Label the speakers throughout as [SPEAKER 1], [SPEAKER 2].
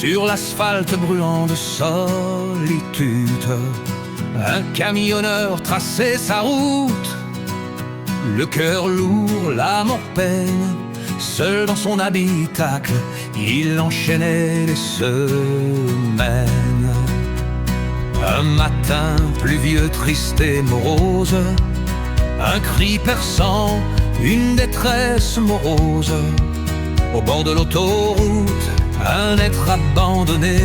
[SPEAKER 1] sur l'asphalte brûlant de solitude. Un camionneur traçait sa route, le cœur lourd, l'âme en peine. Seul dans son habitacle, il enchaînait les semaines. Un matin pluvieux, triste et morose, un cri perçant, une détresse morose. Au bord de l'autoroute, un être abandonné,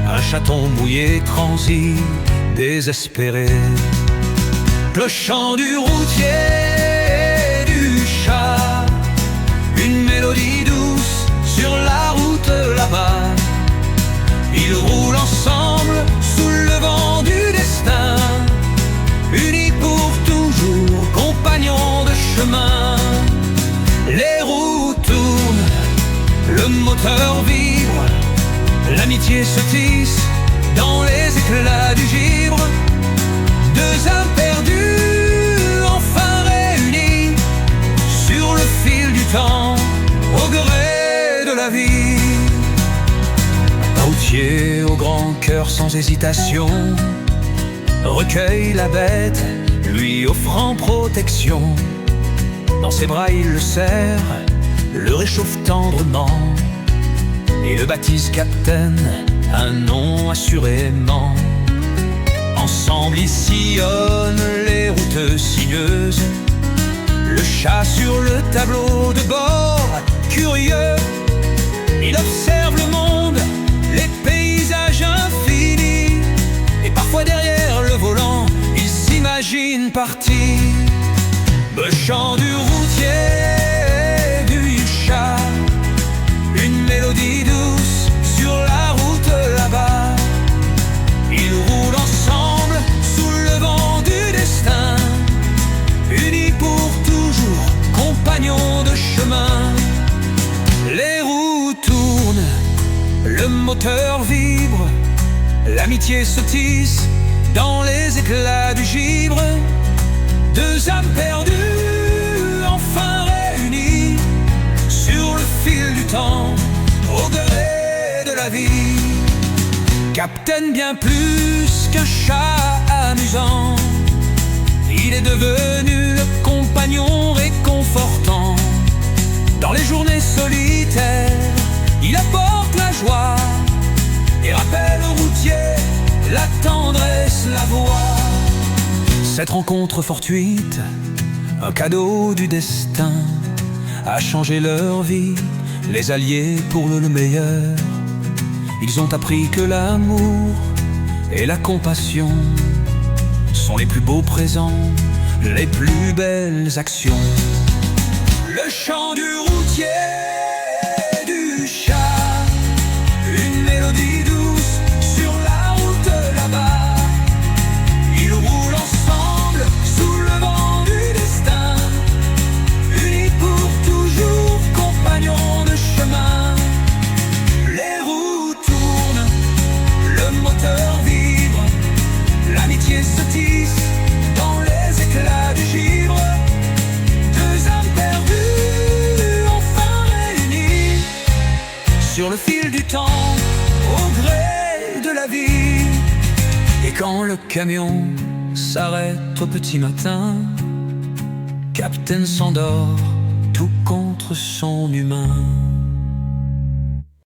[SPEAKER 1] un chaton mouillé transi, désespéré. Le chant du routier et du chat, une mélodie douce sur la route là-bas. Ils roulent ensemble sous le vent du destin, unis pour toujours, compagnons de chemin. Les roues tournent, le moteur vibre, l'amitié se tisse dans les éclats du givre. Deux âmes perdues, enfin réunies sur le fil du temps, au gré de la vie. Un routier au grand cœur sans hésitation recueille la bête, lui offrant protection. Dans ses bras il le serre, le réchauffe tendrement, et le baptise capitaine, un nom assurément. Ensemble ils sillonnent les routes sinueuses, le chat sur le tableau de bord, curieux. Il observe le monde, les paysages infinis, et parfois derrière le volant, il s'imagine partir. Le chant du routier et du chat, une mélodie douce sur la route là-bas. Ils roulent ensemble sous le vent du destin, unis pour toujours, compagnons de chemin. Les roues tournent, le moteur vibre, l'amitié se tisse dans les éclats du givre. Deux âmes perdues, enfin réunies sur le fil du temps, au gré de la vie. Capitaine bien plus qu'un chat amusant, il est devenu le compagnon réconfortant. Dans les journées solitaires, il apporte la joie et rappelle au routier la tendresse, la voix. Cette rencontre fortuite, un cadeau du destin, a changé leur vie, les alliés pour le meilleur. Ils ont appris que l'amour et la compassion sont les plus beaux présents, les plus belles actions. Le chant du routier et du chat, une mélodie douce sur la route là-bas. Ils roulent ensemble sous le vent du destin, unis pour toujours, compagnons de chemin. Les roues tournent, le moteur vibre, l'amitié se tisse dans les éclats du givre. Deux âmes perdues, enfin réunies sur le fil du temps, au gré de la vie. Et quand le camion s'arrête au petit matin, Capitaine s'endort tout contre son humain.